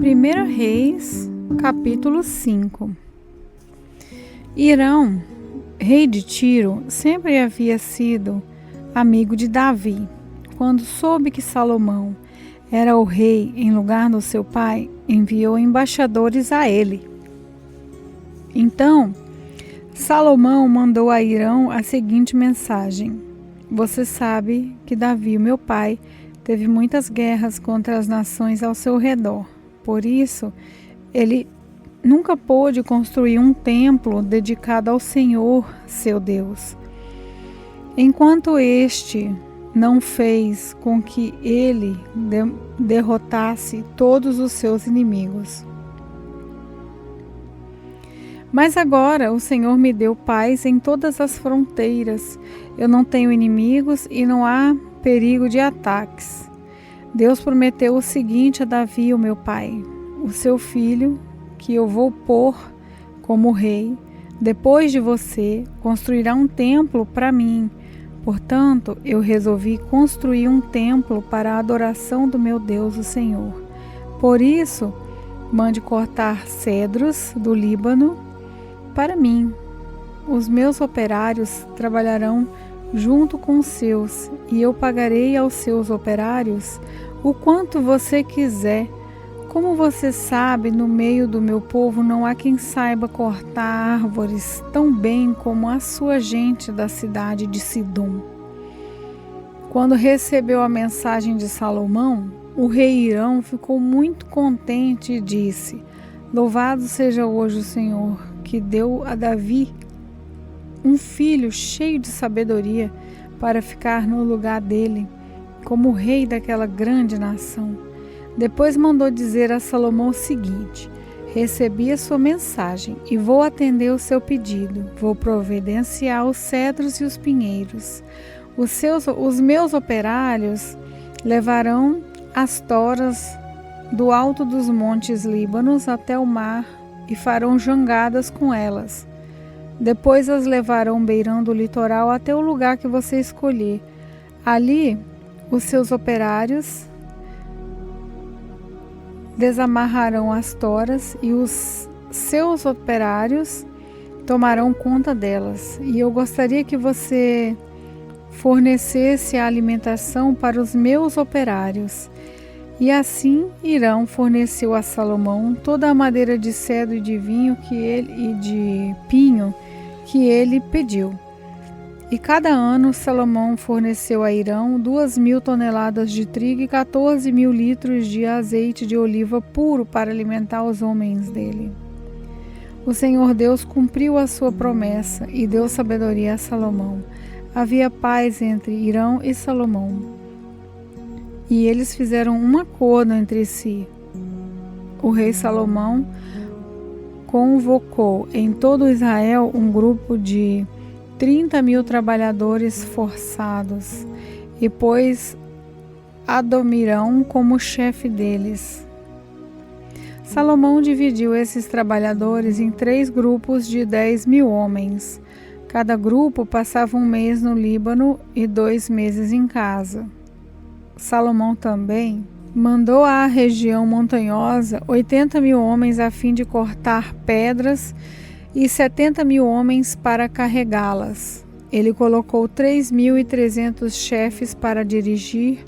1 Reis, capítulo 5. Hirão, rei de Tiro, sempre havia sido amigo de Davi. Quando soube que Salomão era o rei em lugar do seu pai, enviou embaixadores a ele. Então, Salomão mandou a Hirão a seguinte mensagem: Você sabe que Davi, meu pai, teve muitas guerras contra as nações ao seu redor. Por isso, ele nunca pôde construir um templo dedicado ao Senhor, seu Deus. Enquanto este não fez com que ele derrotasse todos os seus inimigos. Mas agora o Senhor me deu paz em todas as fronteiras. Eu não tenho inimigos e não há perigo de ataques. Deus prometeu o seguinte a Davi, o meu pai: o seu filho, que eu vou pôr como rei, depois de você, construirá um templo para mim. Portanto, eu resolvi construir um templo para a adoração do meu Deus, o Senhor. Por isso, mande cortar cedros do Líbano para mim. Os meus operários trabalharão junto com os seus, e eu pagarei aos seus operários o quanto você quiser. Como você sabe, no meio do meu povo não há quem saiba cortar árvores tão bem como a sua gente da cidade de Sidom. Quando recebeu a mensagem de Salomão, o rei Hirão ficou muito contente e disse: Louvado seja hoje o Senhor, que deu a Davi um filho cheio de sabedoria para ficar no lugar dele, como rei daquela grande nação. Depois mandou dizer a Salomão o seguinte: Recebi a sua mensagem e vou atender o seu pedido. Vou providenciar os cedros e os pinheiros. Os meus operários levarão as toras do alto dos montes Líbanos até o mar e farão jangadas com elas. Depois as levarão beirando o litoral até o lugar que você escolher. Ali, os seus operários desamarrarão as toras e os seus operários tomarão conta delas. E eu gostaria que você fornecesse a alimentação para os meus operários. E assim Hirão forneceu a Salomão toda a madeira de cedro e de vinho e de pinho que ele pediu. E cada ano Salomão forneceu a Hirão 2.000 toneladas de trigo e 14.000 litros de azeite de oliva puro para alimentar os homens dele. O Senhor Deus cumpriu a sua promessa e deu sabedoria a Salomão. Havia paz entre Hirão e Salomão, e eles fizeram um acordo entre si. O rei Salomão convocou em todo Israel um grupo de 30.000 trabalhadores forçados e pôs Adomirão como chefe deles. Salomão dividiu esses trabalhadores em 3 grupos de 10.000 homens. Cada grupo passava um mês no Líbano e 2 meses em casa. Salomão também mandou à região montanhosa 80.000 homens a fim de cortar pedras e 70.000 homens para carregá-las. Ele colocou 3.300 chefes para dirigir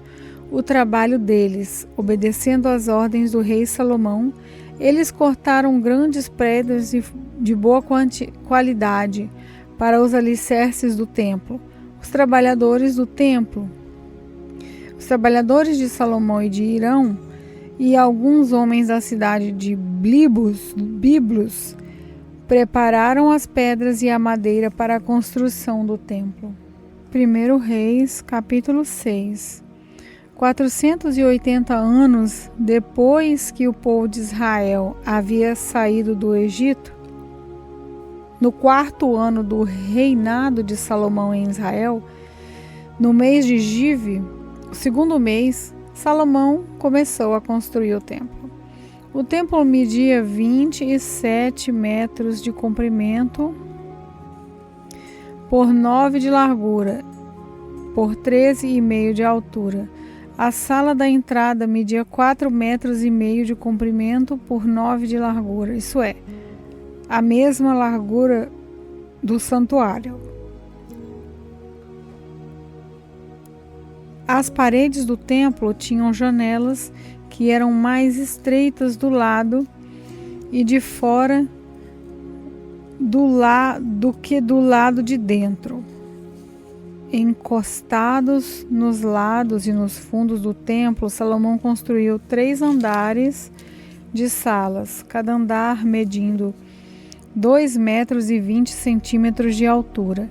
o trabalho deles. Obedecendo às ordens do rei Salomão, eles cortaram grandes prédios de boa qualidade para os alicerces do templo. Os trabalhadores de Salomão e de Hirão e alguns homens da cidade de Biblos prepararam as pedras e a madeira para a construção do templo. 1 Reis, capítulo 6. 480 anos depois que o povo de Israel havia saído do Egito, no 4º ano do reinado de Salomão em Israel, no mês de Give, o 2º mês, Salomão começou a construir o templo. O templo media 27 metros de comprimento por 9 de largura, por 13,5 de altura. A sala da entrada media 4,5 metros de comprimento por 9 de largura, isso é, a mesma largura do santuário. As paredes do templo tinham janelas que eram mais estreitas do lado e de fora do que do lado de dentro. Encostados nos lados e nos fundos do templo, Salomão construiu 3 andares de salas, cada andar medindo 2,20 metros de altura.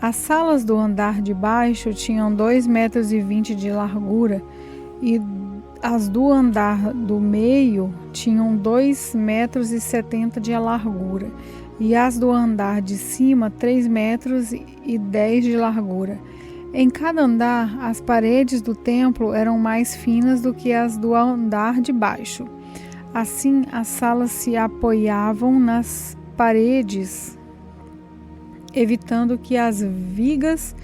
As salas do andar de baixo tinham 2,20 metros de largura e as do andar do meio tinham 2,70 metros de largura e as do andar de cima 3,10 metros de largura. Em cada andar, as paredes do templo eram mais finas do que as do andar de baixo. Assim, as salas se apoiavam nas paredes, evitando que as vigas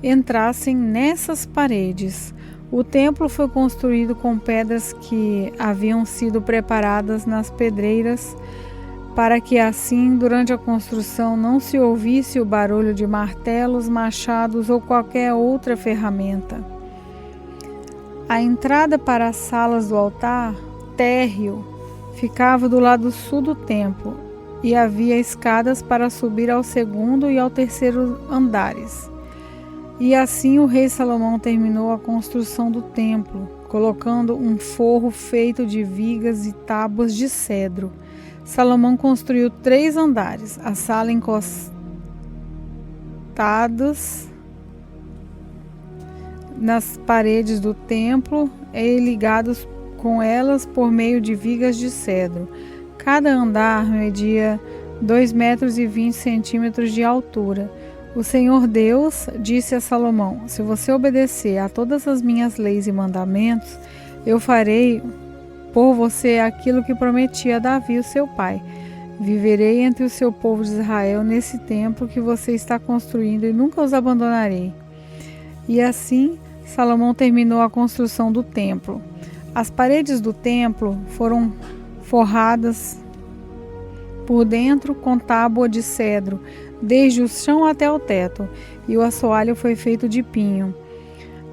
entrassem nessas paredes. O templo foi construído com pedras que haviam sido preparadas nas pedreiras, para que assim, durante a construção, não se ouvisse o barulho de martelos, machados ou qualquer outra ferramenta. A entrada para as salas do altar, térreo, ficava do lado sul do templo, e havia escadas para subir ao 2º e ao 3º andares. E assim o rei Salomão terminou a construção do templo, colocando um forro feito de vigas e tábuas de cedro. Salomão construiu 3 andares, a sala encostadas nas paredes do templo e ligados com elas por meio de vigas de cedro. Cada andar media 2,20 metros de altura. O Senhor Deus disse a Salomão: se você obedecer a todas as minhas leis e mandamentos, eu farei por você aquilo que prometi a Davi, o seu pai. Viverei entre o seu povo de Israel nesse templo que você está construindo e nunca os abandonarei. E assim, Salomão terminou a construção do templo. As paredes do templo foram forradas por dentro com tábua de cedro, desde o chão até o teto, e o assoalho foi feito de pinho.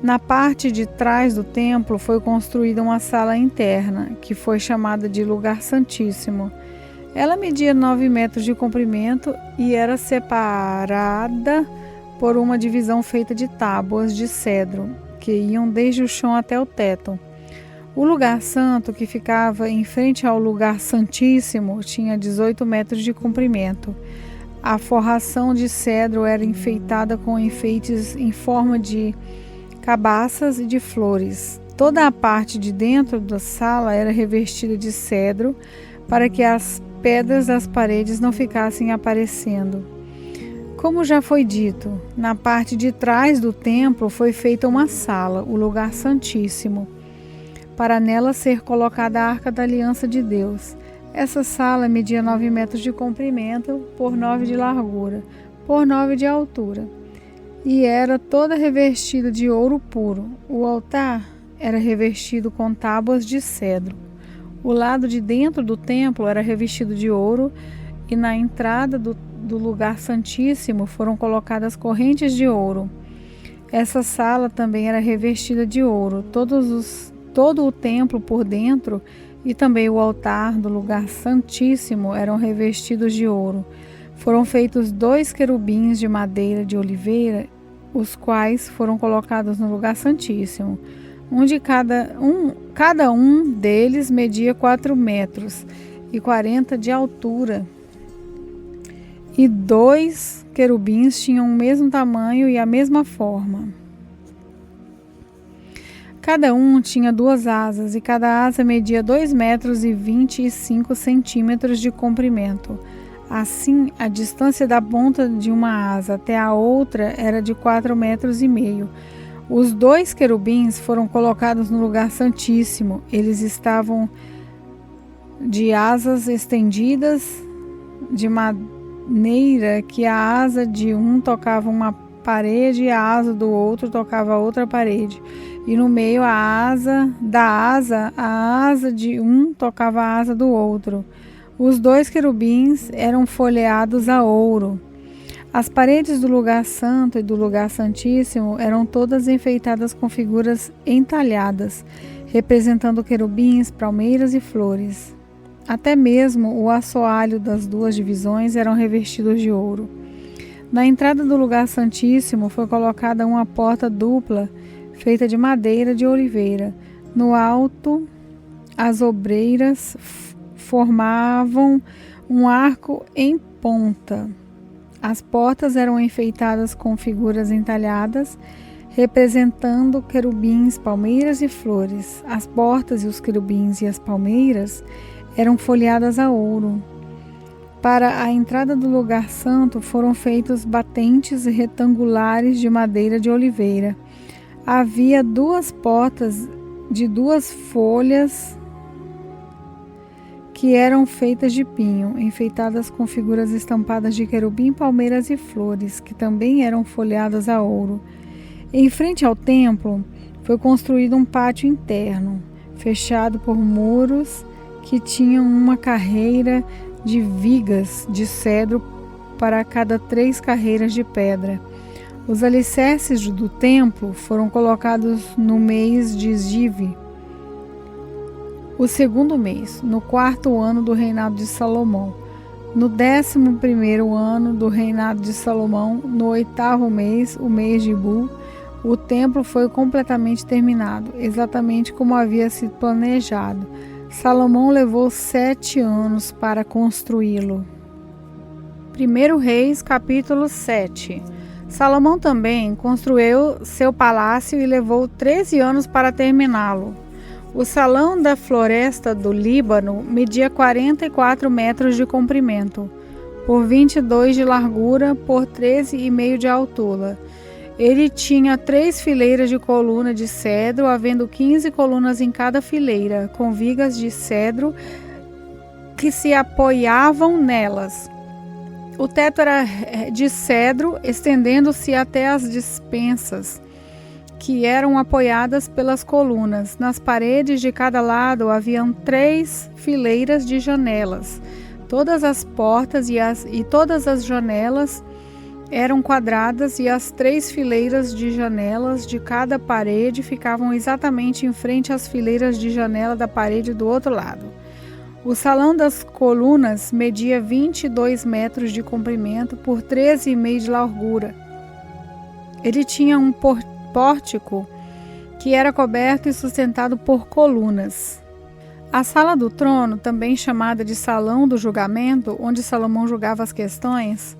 Na parte de trás do templo foi construída uma sala interna, que foi chamada de Lugar Santíssimo. Ela media 9 metros de comprimento e era separada por uma divisão feita de tábuas de cedro, que iam desde o chão até o teto. O lugar santo, que ficava em frente ao Lugar Santíssimo, tinha 18 metros de comprimento. A forração de cedro era enfeitada com enfeites em forma de cabaças e de flores. Toda a parte de dentro da sala era revestida de cedro para que as pedras das paredes não ficassem aparecendo. Como já foi dito, na parte de trás do templo foi feita uma sala, o Lugar Santíssimo, para nela ser colocada a Arca da Aliança de Deus. Essa sala media 9 metros de comprimento por 9 de largura, por 9 de altura, e era toda revestida de ouro puro. O altar era revestido com tábuas de cedro. O lado de dentro do templo era revestido de ouro, e na entrada do Lugar Santíssimo foram colocadas correntes de ouro. Essa sala também era revestida de ouro. Todo o templo por dentro e também o altar do Lugar Santíssimo eram revestidos de ouro. Foram feitos 2 querubins de madeira de oliveira, os quais foram colocados no Lugar Santíssimo. Cada um deles media 4,40 metros de altura. E 2 querubins tinham o mesmo tamanho e a mesma forma. Cada um tinha 2 asas, e cada asa media 2,25 metros de comprimento. Assim, a distância da ponta de uma asa até a outra era de 4,5 metros. Os 2 querubins foram colocados no Lugar Santíssimo. Eles estavam de asas estendidas, de maneira que a asa de um tocava uma parede e a asa do outro tocava a outra parede. E no meio a asa de um tocava a asa do outro. Os 2 querubins eram folheados a ouro. As paredes do lugar santo e do lugar santíssimo eram todas enfeitadas com figuras entalhadas, representando querubins, palmeiras e flores. Até mesmo o assoalho das 2 divisões eram revestidos de ouro. Na entrada do lugar santíssimo foi colocada uma porta dupla, feita de madeira de oliveira. No alto, as obreiras formavam um arco em ponta. As portas eram enfeitadas com figuras entalhadas, representando querubins, palmeiras e flores. As portas e os querubins e as palmeiras eram folheadas a ouro. Para a entrada do lugar santo foram feitos batentes retangulares de madeira de oliveira. Havia 2 portas de 2 folhas que eram feitas de pinho, enfeitadas com figuras estampadas de querubim, palmeiras e flores, que também eram folheadas a ouro. Em frente ao templo foi construído um pátio interno, fechado por muros que tinham uma carreira de vigas de cedro para cada 3 carreiras de pedra. Os alicerces do templo foram colocados no mês de Ziv, o 2º mês, no 4º ano do reinado de Salomão. No 11º ano do reinado de Salomão, no 8º mês, o mês de Bu, o templo foi completamente terminado, exatamente como havia sido planejado. Salomão levou 7 anos para construí-lo. 1 Reis, capítulo 7. Salomão também construiu seu palácio e levou 13 anos para terminá-lo. O salão da floresta do Líbano media 44 metros de comprimento, por 22 de largura, por 13,5 de altura. Ele tinha 3 fileiras de coluna de cedro, havendo 15 colunas em cada fileira, com vigas de cedro que se apoiavam nelas. O teto era de cedro, estendendo-se até as despensas, que eram apoiadas pelas colunas. Nas paredes de cada lado haviam 3 fileiras de janelas. Todas as portas e todas as janelas eram quadradas e as 3 fileiras de janelas de cada parede ficavam exatamente em frente às fileiras de janela da parede do outro lado. O salão das colunas media 22 metros de comprimento por 13,5 de largura. Ele tinha um pórtico que era coberto e sustentado por colunas. A sala do trono, também chamada de salão do julgamento, onde Salomão julgava as questões,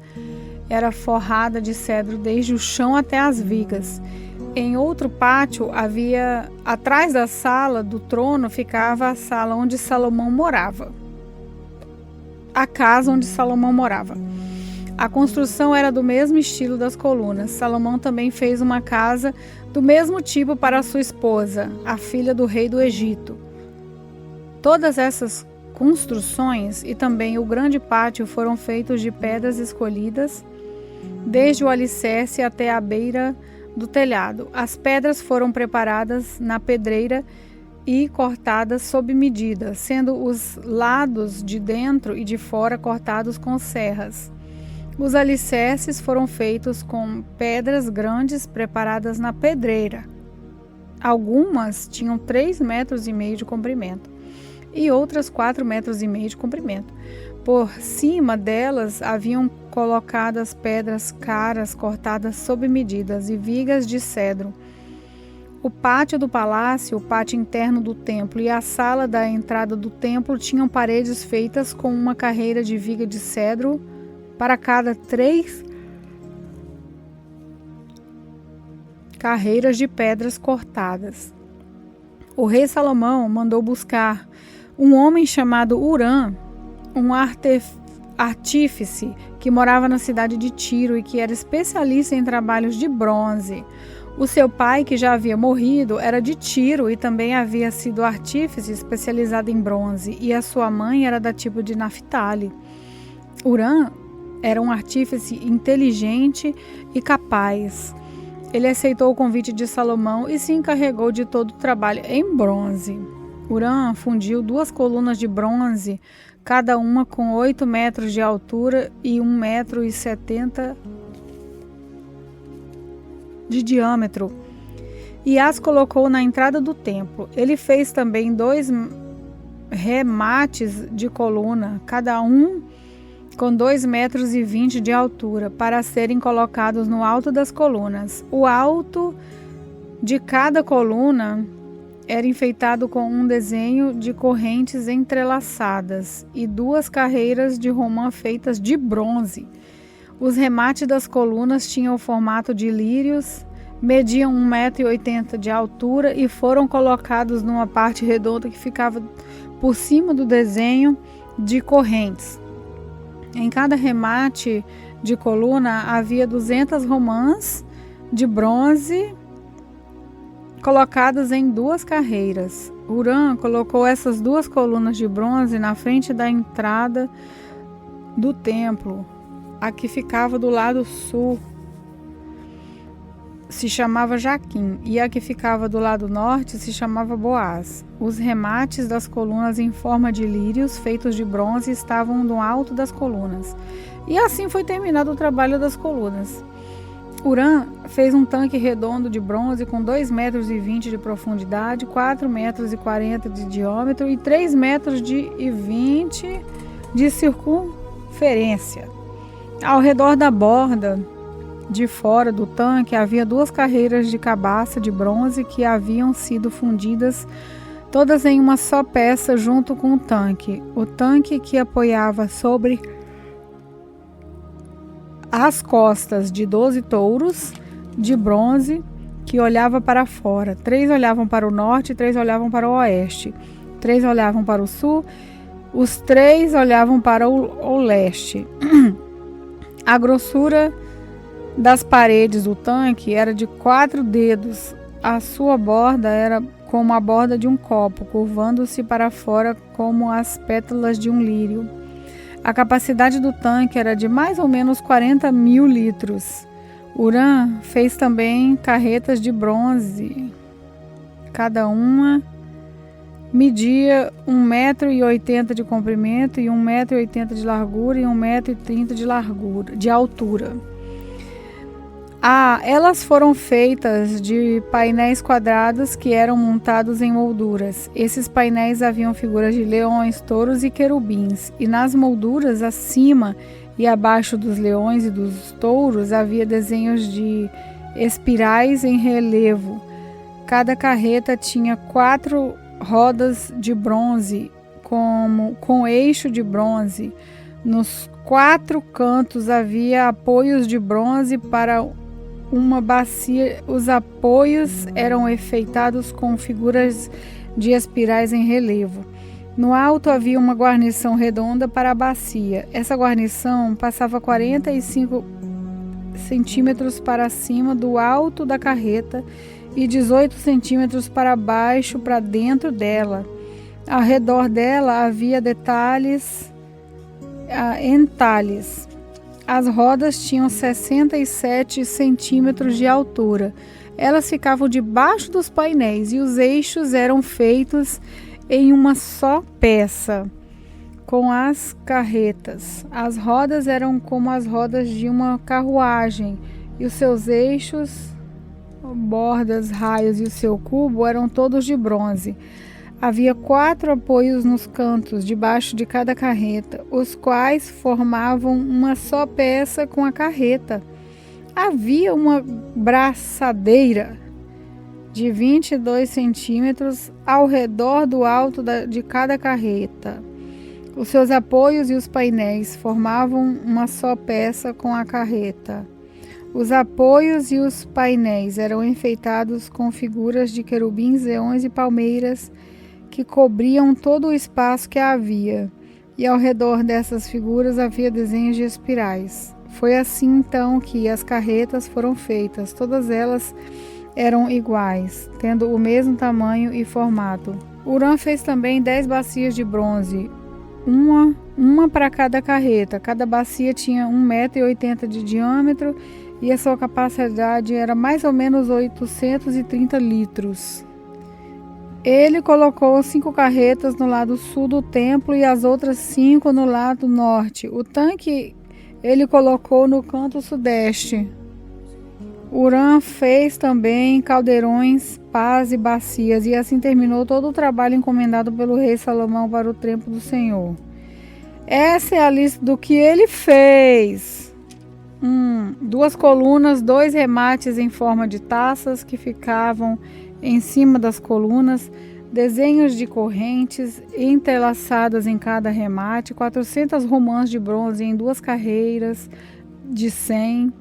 era forrada de cedro desde o chão até as vigas. Em outro pátio atrás da sala do trono ficava a sala onde Salomão morava. A casa onde Salomão morava. A construção era do mesmo estilo das colunas. Salomão também fez uma casa do mesmo tipo para sua esposa, a filha do rei do Egito. Todas essas construções e também o grande pátio foram feitos de pedras escolhidas, desde o alicerce até a beira do telhado. As pedras foram preparadas na pedreira e cortadas sob medida, sendo os lados de dentro e de fora cortados com serras. Os alicerces foram feitos com pedras grandes preparadas na pedreira. Algumas tinham 3,5 metros de comprimento e outras 4,5 metros de comprimento. Por cima delas haviam colocadas pedras caras cortadas sob medidas e vigas de cedro. O pátio do palácio, o pátio interno do templo e a sala da entrada do templo tinham paredes feitas com uma carreira de viga de cedro para cada 3 carreiras de pedras cortadas. O rei Salomão mandou buscar um homem chamado Hurã, um artífice que morava na cidade de Tiro e que era especialista em trabalhos de bronze. O seu pai, que já havia morrido, era de Tiro e também havia sido artífice especializado em bronze, e a sua mãe era da tribo de Naphtali. Hurã era um artífice inteligente e capaz. Ele aceitou o convite de Salomão e se encarregou de todo o trabalho em bronze. Hurã fundiu 2 colunas de bronze, cada uma com 8 metros de altura e 1,70 m de diâmetro, e as colocou na entrada do templo. Ele fez também 2 remates de coluna, cada um com 2,20 metros de altura, para serem colocados no alto das colunas. O alto de cada coluna era enfeitado com um desenho de correntes entrelaçadas e 2 carreiras de romã feitas de bronze. Os remates das colunas tinham o formato de lírios, mediam 1,80 m de altura e foram colocados numa parte redonda que ficava por cima do desenho de correntes. Em cada remate de coluna havia 200 romãs de bronze colocadas em 2 carreiras. Hurã colocou essas 2 colunas de bronze na frente da entrada do templo. A que ficava do lado sul se chamava Jaquim, e a que ficava do lado norte se chamava Boaz. Os remates das colunas em forma de lírios feitos de bronze estavam no alto das colunas. E assim foi terminado o trabalho das colunas. Hurã fez um tanque redondo de bronze com 2,20 metros de profundidade, 4,40 metros de diâmetro e 3,20 metros de circunferência. Ao redor da borda de fora do tanque havia 2 carreiras de cabaça de bronze que haviam sido fundidas todas em uma só peça junto com o tanque. O tanque que apoiava sobre as costas de 12 touros de bronze que olhava para fora. 3 olhavam para o norte e 3 olhavam para o oeste. 3 olhavam para o sul, os 3 olhavam para o leste. A grossura das paredes do tanque era de 4 dedos. A sua borda era como a borda de um copo, curvando-se para fora como as pétalas de um lírio. A capacidade do tanque era de mais ou menos 40.000 litros. Hurã fez também carretas de bronze. Cada uma media 1,80 m de comprimento e 1,80 m de largura e 1,30 m de altura. Elas foram feitas de painéis quadrados que eram montados em molduras. Esses painéis haviam figuras de leões, touros e querubins, e nas molduras, acima e abaixo dos leões e dos touros, havia desenhos de espirais em relevo. Cada carreta tinha 4 rodas de bronze, com eixo de bronze. Nos 4 cantos havia apoios de bronze para uma bacia. Os apoios eram enfeitados com figuras de espirais em relevo. No alto havia uma guarnição redonda para a bacia. Essa guarnição passava 45 centímetros para cima do alto da carreta e 18 centímetros para baixo, para dentro dela. Ao redor dela havia entalhes. As rodas tinham 67 centímetros de altura. Elas ficavam debaixo dos painéis e os eixos eram feitos em uma só peça com as carretas. As rodas eram como as rodas de uma carruagem e os seus eixos, bordas, raios e o seu cubo eram todos de bronze. Havia 4 apoios nos cantos, debaixo de cada carreta, os quais formavam uma só peça com a carreta. Havia uma braçadeira de 22 centímetros ao redor do alto de cada carreta. Os seus apoios e os painéis formavam uma só peça com a carreta. Os apoios e os painéis eram enfeitados com figuras de querubins, leões e palmeiras que cobriam todo o espaço que havia, e ao redor dessas figuras havia desenhos de espirais. Foi assim então que as carretas foram feitas. Todas elas eram iguais, tendo o mesmo tamanho e formato. Hurã fez também 10 bacias de bronze. uma para cada carreta. Cada bacia tinha 1,80 m de diâmetro e a sua capacidade era mais ou menos 830 litros. Ele colocou 5 carretas no lado sul do templo e as outras 5 no lado norte. O tanque ele colocou no canto sudeste. Hurã fez também caldeirões, pás e bacias, e assim terminou todo o trabalho encomendado pelo rei Salomão para o templo do Senhor. Essa é a lista do que ele fez. 2 colunas, 2 remates em forma de taças que ficavam em cima das colunas, desenhos de correntes entrelaçadas em cada remate, 400 romãs de bronze em 2 carreiras de 100.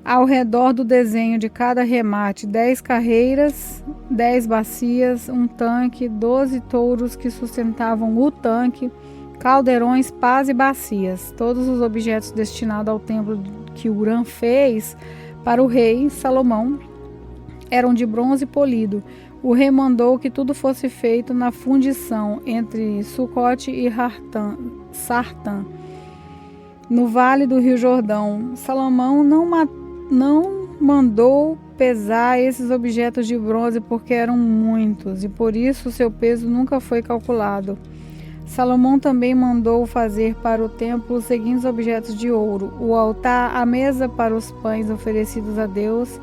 Ao redor do desenho de cada remate, 10 carreiras, 10 bacias, um tanque, 12 touros que sustentavam o tanque, caldeirões, pás e bacias. Todos os objetos destinados ao templo que Hurã fez para o rei Salomão eram de bronze polido. O rei mandou que tudo fosse feito na fundição entre Sucote e Sartã, no vale do Rio Jordão. Salomão não mandou pesar esses objetos de bronze porque eram muitos e por isso seu peso nunca foi calculado. Salomão também mandou fazer para o templo os seguintes objetos de ouro: o altar, a mesa para os pães oferecidos a Deus,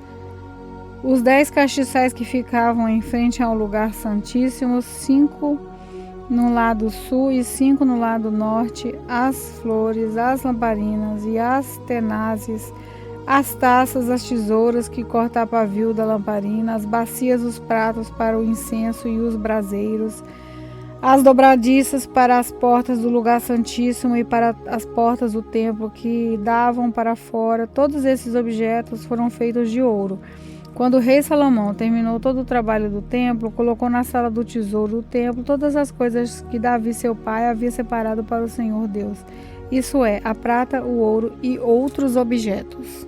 os 10 castiçais que ficavam em frente ao lugar santíssimo, 5 no lado sul e 5 no lado norte, as flores, as lamparinas e as tenazes, as taças, as tesouras que cortam pavio da lamparina, as bacias, os pratos para o incenso e os braseiros, as dobradiças para as portas do lugar santíssimo e para as portas do templo que davam para fora. Todos esses objetos foram feitos de ouro. Quando o rei Salomão terminou todo o trabalho do templo, colocou na sala do tesouro do templo todas as coisas que Davi, seu pai, havia separado para o Senhor Deus. Isso é, a prata, o ouro e outros objetos.